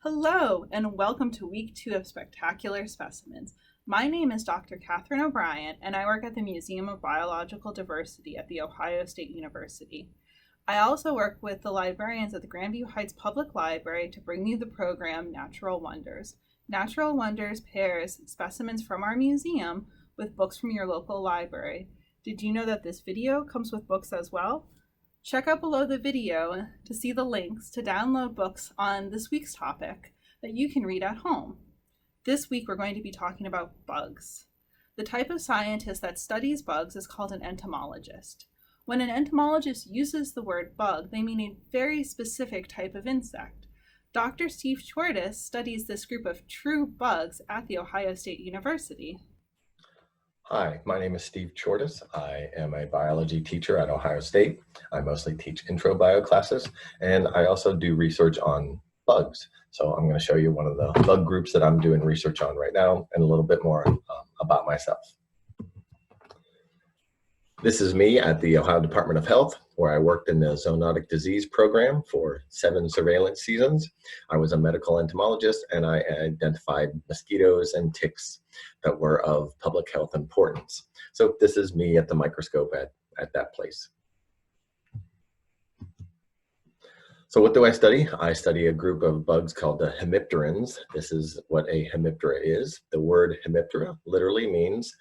Hello, and welcome to week 2 of Spectacular Specimens. My name is Dr. Katherine O'Brien, and I work at the Museum of Biological Diversity at The Ohio State University. I also work with the librarians at the Grandview Heights Public Library to bring you the program Natural Wonders. Natural Wonders pairs specimens from our museum with books from your local library. Did you know that this video comes with books as well? Check out below the video to see the links to download books on this week's topic that you can read at home. This week we're going to be talking about bugs. The type of scientist that studies bugs is called an entomologist. When an entomologist uses the word bug, they mean a very specific type of insect. Dr. Steve Chordas studies this group of true bugs at The Ohio State University. Hi, my name is Steve Chordas. I am a biology teacher at Ohio State. I mostly teach intro bio classes, and I also do research on bugs. So I'm going to show you one of the bug groups that I'm doing research on right now and a little bit more about myself. This is me at the Ohio Department of Health, where I worked in the zoonotic disease program for 7 surveillance seasons. I was a medical entomologist, and I identified mosquitoes and ticks that were of public health importance. So this is me at the microscope at that place. So what do I study? I study a group of bugs called the hemipterans. This is what a hemiptera is. The word hemiptera literally means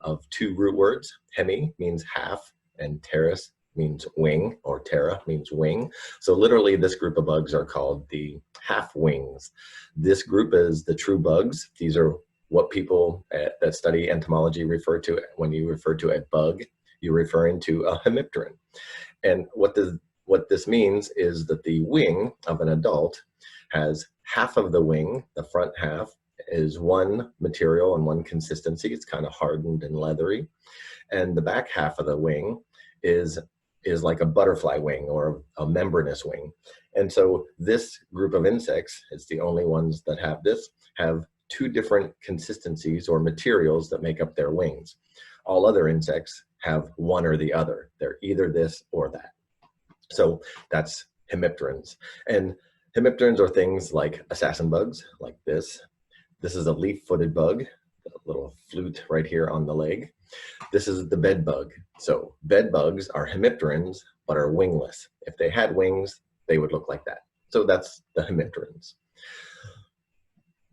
of 2 root words. Hemi means half, and pteris means wing, or ptera means wing. So literally this group of bugs are called the half wings. This group is the true bugs. These are what people that study entomology refer to. When you refer to a bug, you're referring to a hemipteran. And what this means is that the wing of an adult has half of the wing, the front half, is one material and one consistency. It's kind of hardened and leathery. And the back half of the wing is like a butterfly wing or a membranous wing. And so this group of insects, it's the only ones that have this, have 2 different consistencies or materials that make up their wings. All other insects have one or the other. They're either this or that. So that's hemipterans. And hemipterans are things like assassin bugs, like this. This is a leaf-footed bug, a little flute right here on the leg. This is the bed bug. So bed bugs are hemipterans, but are wingless. If they had wings, they would look like that. So that's the hemipterans.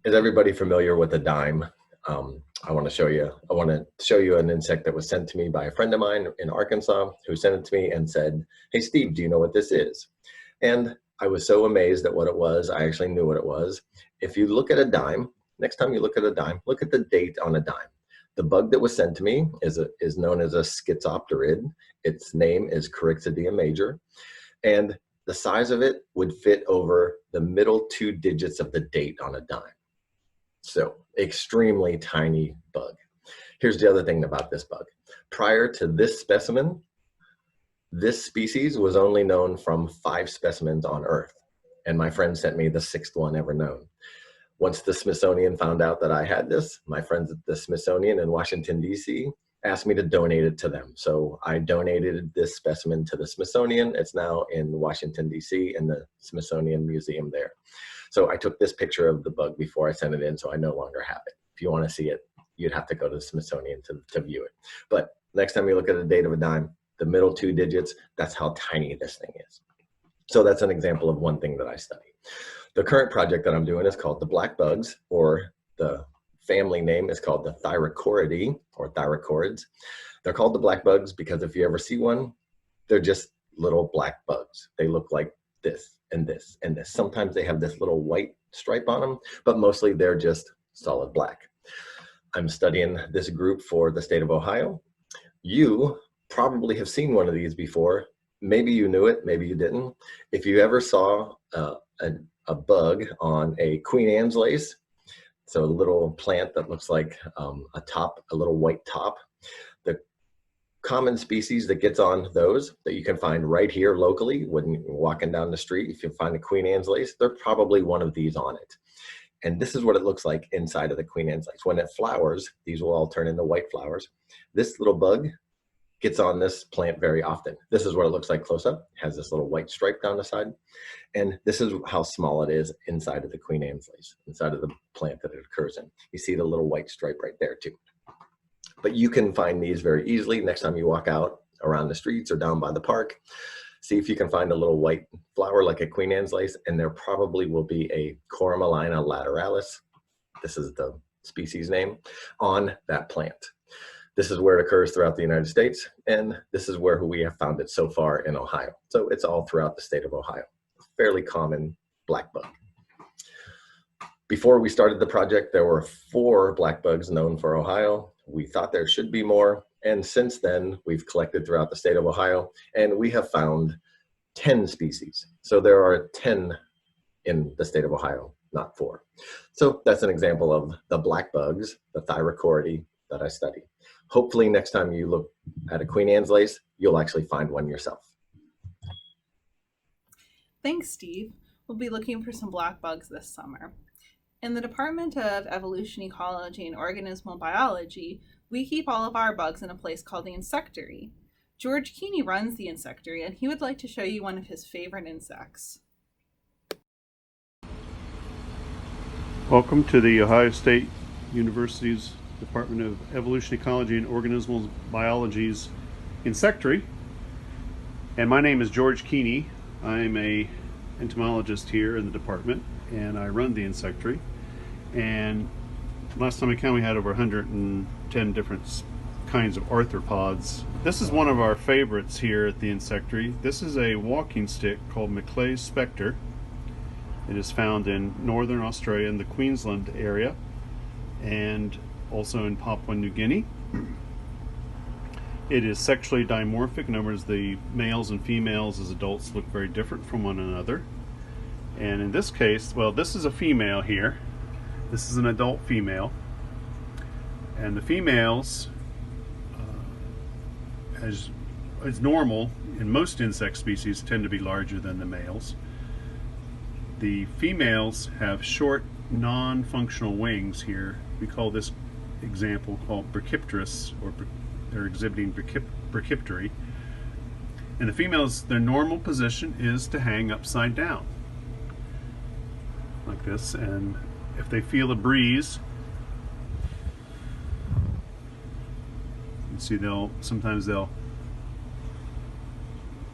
Is everybody familiar with a dime? I want to show you an insect that was sent to me by a friend of mine in Arkansas who sent it to me and said, "Hey Steve, do you know what this is?" And I was so amazed at what it was. I actually knew what it was. If you look at a dime, next time you look at a dime, look at the date on a dime. The bug that was sent to me is known as a schizopterid. Its name is Corixidia major. And the size of it would fit over the middle 2 digits of the date on a dime. So extremely tiny bug. Here's the other thing about this bug. Prior to this specimen, this species was only known from 5 specimens on Earth. And my friend sent me the 6th one ever known. Once the Smithsonian found out that I had this, my friends at the Smithsonian in Washington, D.C. asked me to donate it to them. So I donated this specimen to the Smithsonian. It's now in Washington, D.C. in the Smithsonian Museum there. So I took this picture of the bug before I sent it in, so I no longer have it. If you want to see it, you'd have to go to the Smithsonian to view it. But next time you look at the date of a dime, the middle 2 digits, that's how tiny this thing is. So that's an example of one thing that I study. The current project that I'm doing is called the black bugs, or the family name is called the Thyracoridae, or Thyracorids. They're called the black bugs because if you ever see one, they're just little black bugs. They look like this and this and this. Sometimes they have this little white stripe on them, but mostly they're just solid black. I'm studying this group for the state of Ohio. You probably have seen one of these before. Maybe you knew it, maybe you didn't. If you ever saw a bug on a Queen Anne's lace, so a little plant that looks like a little white top. The common species that gets on those that you can find right here locally when you're walking down the street, if you find a Queen Anne's lace, there's probably one of these on it. And this is what it looks like inside of the Queen Anne's lace. When it flowers, these will all turn into white flowers. This little bug gets on this plant very often. This is what it looks like close up. It has this little white stripe down the side. And this is how small it is inside of the Queen Anne's lace, inside of the plant that it occurs in. You see the little white stripe right there too. But you can find these very easily next time you walk out around the streets or down by the park. See if you can find a little white flower like a Queen Anne's lace, and there probably will be a Corymellina lateralis, this is the species name, on that plant. This is where it occurs throughout the United States, and this is where we have found it so far in Ohio. So it's all throughout the state of Ohio. Fairly common black bug. Before we started the project, there were 4 black bugs known for Ohio. We thought there should be more, and since then we've collected throughout the state of Ohio, and we have found 10 species. So there are 10 in the state of Ohio, not 4. So that's an example of the black bugs, the Thyrochoridae, that I study. Hopefully next time you look at a Queen Anne's lace, you'll actually find one yourself. Thanks, Steve. We'll be looking for some black bugs this summer. In the Department of Evolution, Ecology, and Organismal Biology, we keep all of our bugs in a place called the insectary. George Keeney runs the insectary, and he would like to show you one of his favorite insects. Welcome to the Ohio State University's Department of Evolution, Ecology, and Organismal Biology's insectary. And my name is George Keeney. I'm a entomologist here in the department, and I run the insectary. And last time I counted, we had over 110 different kinds of arthropods. This is one of our favorites here at the insectary. This is a walking stick called Maclay's spectre. It is found in northern Australia in the Queensland area and also in Papua New Guinea. It is sexually dimorphic. In other words, the males and females as adults look very different from one another. And in this case, well, this is a female here. This is an adult female. And the females, as normal in most insect species, tend to be larger than the males. The females have short, non-functional wings here. We call this example called brachypterous, or they're exhibiting brachyptery. And the females, their normal position is to hang upside down, like this. And if they feel a breeze, you see sometimes they'll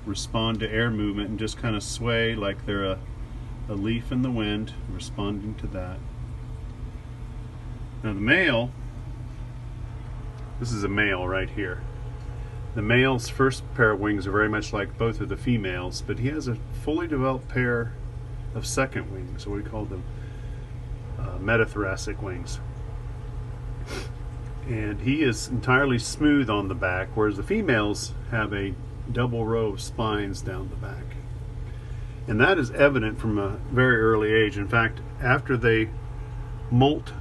respond to air movement and just kind of sway like they're a leaf in the wind, responding to that. Now the male, this is a male right here. The male's first pair of wings are very much like both of the females, but he has a fully developed pair of second wings, so we call them metathoracic wings. And he is entirely smooth on the back, whereas the females have a double row of spines down the back. And that is evident from a very early age. In fact, after they molt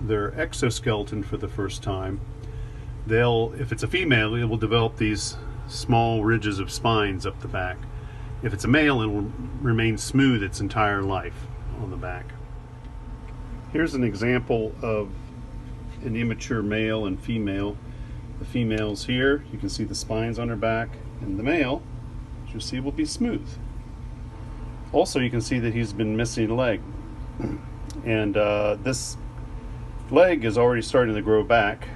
their exoskeleton for the first time, if it's a female, it will develop these small ridges of spines up the back. If it's a male, it will remain smooth its entire life on the back. Here's an example of an immature male and female. The female's here, you can see the spines on her back, and the male, as you see, will be smooth. Also, you can see that he's been missing a leg. And this leg is already starting to grow back.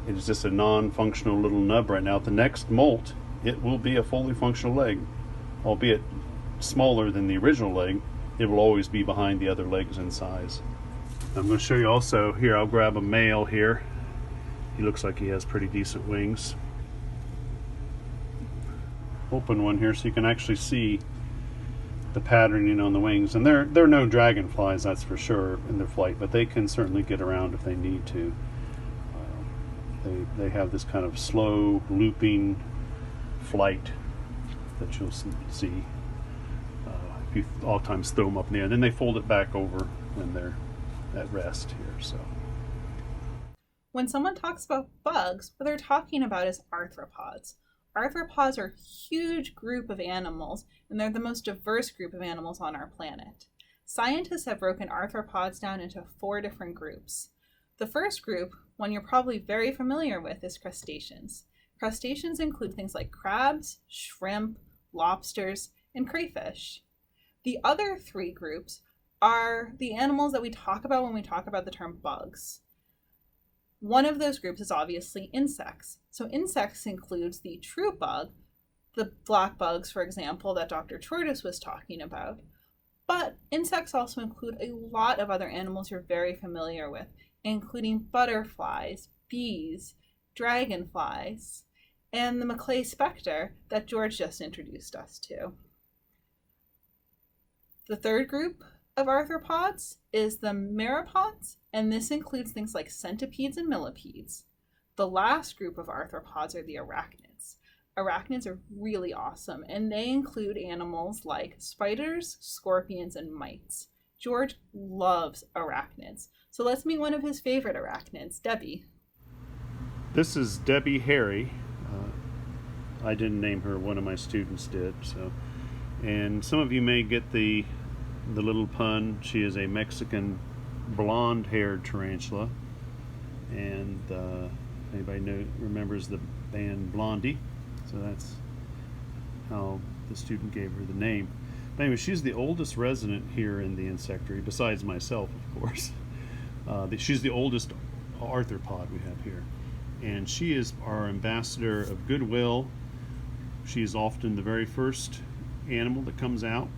It is just a non-functional little nub right now. At the next molt, it will be a fully functional leg, albeit smaller than the original leg. It will always be behind the other legs in size. I'm going to show you also here. I'll grab a male here. He looks like he has pretty decent wings. Open one here so you can actually see the patterning on the wings. And they're no dragonflies, that's for sure, in their flight, but they can certainly get around if they need to. They have this kind of slow looping flight that you'll see if you oftentimes throw them up in the air. Then they fold it back over when they're at rest here. So When someone talks about bugs, what they're talking about is arthropods. Arthropods are a huge group of animals, and they're the most diverse group of animals on our planet. Scientists have broken arthropods down into 4 different groups. The first group, one you're probably very familiar with, is crustaceans. Crustaceans include things like crabs, shrimp, lobsters, and crayfish. The other three groups are the animals that we talk about when we talk about the term bugs. One of those groups is obviously insects. So insects includes the true bug, the black bugs, for example, that Dr. Chordas was talking about. But insects also include a lot of other animals you're very familiar with, including butterflies, bees, dragonflies, and the Maclay specter that George just introduced us to. The third group of arthropods is the meropods, and this includes things like centipedes and millipedes. The last group of arthropods are the arachnids. Arachnids are really awesome, and they include animals like spiders, scorpions, and mites. George loves arachnids, so let's meet one of his favorite arachnids, Debbie. This is Debbie Harry. I didn't name her, one of my students did. And some of you may get the little pun. She is a Mexican blonde-haired tarantula, and anybody remembers the band Blondie, so that's how the student gave her the name. But anyway, she's the oldest resident here in the insectary, besides myself, of course. She's the oldest arthropod we have here, and she is our ambassador of goodwill. She's often the very first animal that comes out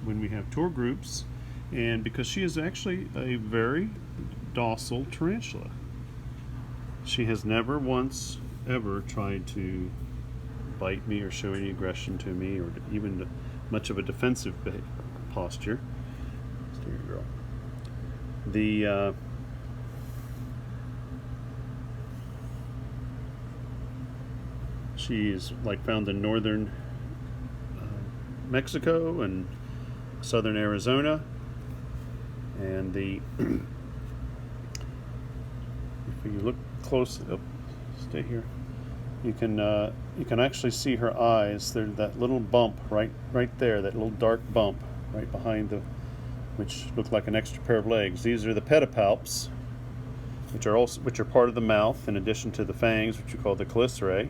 when we have tour groups, and because she is actually a very docile tarantula. She has never once ever tried to bite me or show any aggression to me, or even much of a defensive posture. Stay here, girl. She's found in northern Mexico and southern Arizona, and if you look close, stay here. You can actually see her eyes. There's that little bump right there, that little dark bump right behind which look like an extra pair of legs. These are the pedipalps, which are part of the mouth, in addition to the fangs, which we call the chelicerae.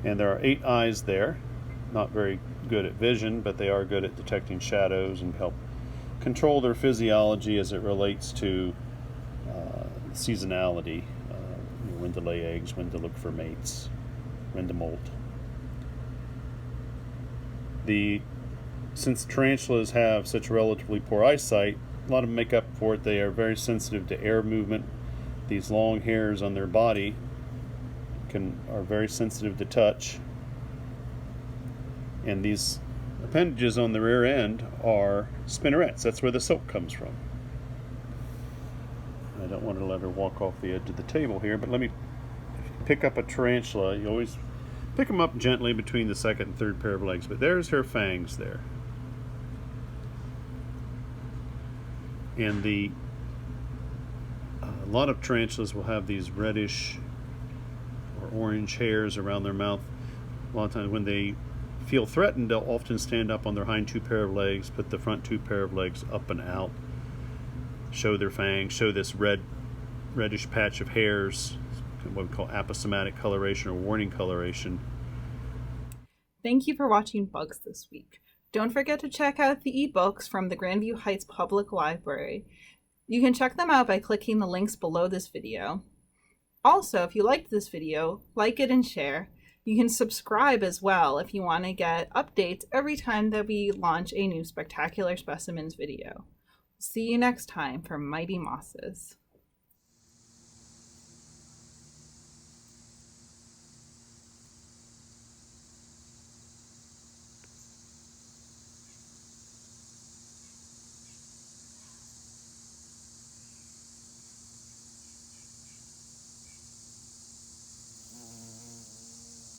And there are 8 eyes there. Not very good at vision, but they are good at detecting shadows and help control their physiology as it relates to seasonality, when to lay eggs, when to look for mates, when to molt. Since tarantulas have such relatively poor eyesight, a lot of them make up for it. They are very sensitive to air movement. These long hairs on their body are very sensitive to touch, and these appendages on the rear end are spinnerets. That's where the silk comes from. I don't want to let her walk off the edge of the table here, but let me pick up a tarantula. You always pick them up gently between the second and third pair of legs, but there's her fangs there. And a lot of tarantulas will have these reddish or orange hairs around their mouth. A lot of times when they feel threatened, they'll often stand up on their hind 2 pair of legs, put the front 2 pair of legs up and out, show their fangs, show this reddish patch of hairs, what we call aposematic coloration or warning coloration. Thank you for watching Bugs this week. Don't forget to check out the ebooks from the Grandview Heights Public Library. You can check them out by clicking the links below this video. Also, if you liked this video, like it and share. You can subscribe as well if you want to get updates every time that we launch a new Spectacular Specimens video. See you next time for Mighty Mosses.